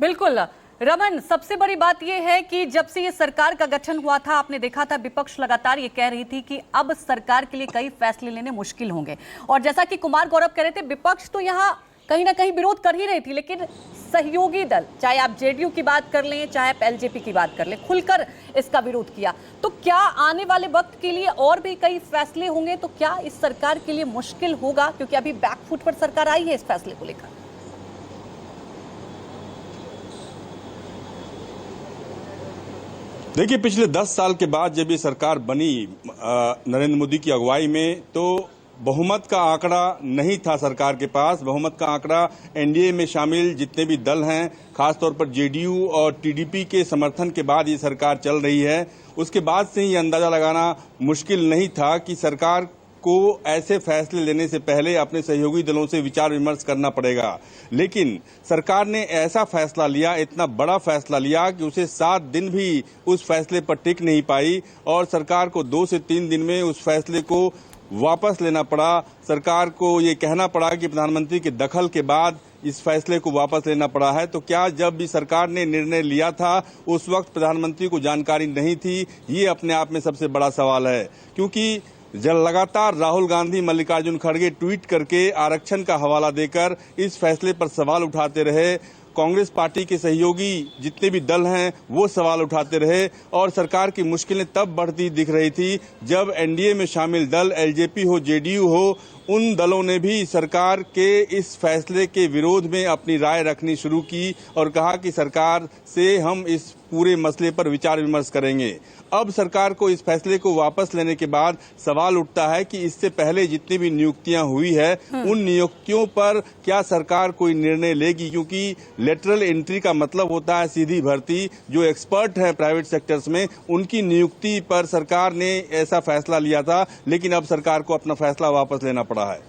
बिल्कुल रमन, सबसे बड़ी बात यह है कि जब से ये सरकार का गठन हुआ था, आपने देखा था विपक्ष लगातार ये कह रही थी कि अब सरकार के लिए कई फैसले लेने मुश्किल होंगे। और जैसा कि कुमार गौरव कह रहे थे, विपक्ष तो यहाँ कहीं ना कहीं विरोध कर ही रही थी, लेकिन सहयोगी दल, चाहे आप जेडीयू की बात कर लें, चाहे आप एलजेपी की बात कर लें, खुलकर इसका विरोध किया। तो क्या आने वाले वक्त के लिए और भी कई फैसले होंगे? तो क्या इस सरकार के लिए मुश्किल होगा, क्योंकि अभी बैकफुट पर सरकार आई है इस फैसले को लेकर? देखिए, पिछले 10 साल के बाद जब ये सरकार बनी नरेंद्र मोदी की अगुवाई में, तो बहुमत का आंकड़ा नहीं था सरकार के पास। बहुमत का आंकड़ा एनडीए में शामिल जितने भी दल हैं, खासतौर पर जेडीयू और टीडीपी के समर्थन के बाद ये सरकार चल रही है। उसके बाद से ही अंदाजा लगाना मुश्किल नहीं था कि सरकार को ऐसे फैसले लेने से पहले अपने सहयोगी दलों से विचार विमर्श करना पड़ेगा। लेकिन सरकार ने ऐसा फैसला लिया, इतना बड़ा फैसला लिया कि उसे 7 दिन भी उस फैसले पर टिक नहीं पाई और सरकार को 2 से 3 दिन में उस फैसले को वापस लेना पड़ा। सरकार को ये कहना पड़ा कि प्रधानमंत्री के दखल के बाद इस फैसले को वापस लेना पड़ा है। तो क्या जब भी सरकार ने निर्णय लिया था उस वक्त प्रधानमंत्री को जानकारी नहीं थी? ये अपने आप में सबसे बड़ा सवाल है, क्योंकि जब लगातार राहुल गांधी, मल्लिकार्जुन खड़गे ट्वीट करके आरक्षण का हवाला देकर इस फैसले पर सवाल उठाते रहे। कांग्रेस पार्टी के सहयोगी जितने भी दल हैं वो सवाल उठाते रहे और सरकार की मुश्किलें तब बढ़ती दिख रही थी जब एनडीए में शामिल दल, एलजेपी हो, जेडीयू हो, उन दलों ने भी सरकार के इस फैसले के विरोध में अपनी राय रखनी शुरू की और कहा कि सरकार से हम इस पूरे मसले पर विचार विमर्श करेंगे। अब सरकार को इस फैसले को वापस लेने के बाद सवाल उठता है कि इससे पहले जितनी भी नियुक्तियां हुई है उन नियुक्तियों पर क्या सरकार कोई निर्णय लेगी, क्योंकि लेटरल एंट्री का मतलब होता है सीधी भर्ती। जो एक्सपर्ट है प्राइवेट सेक्टर्स में, उनकी नियुक्ति पर सरकार ने ऐसा फैसला लिया था, लेकिन अब सरकार को अपना फैसला वापस लेना पड़ा है।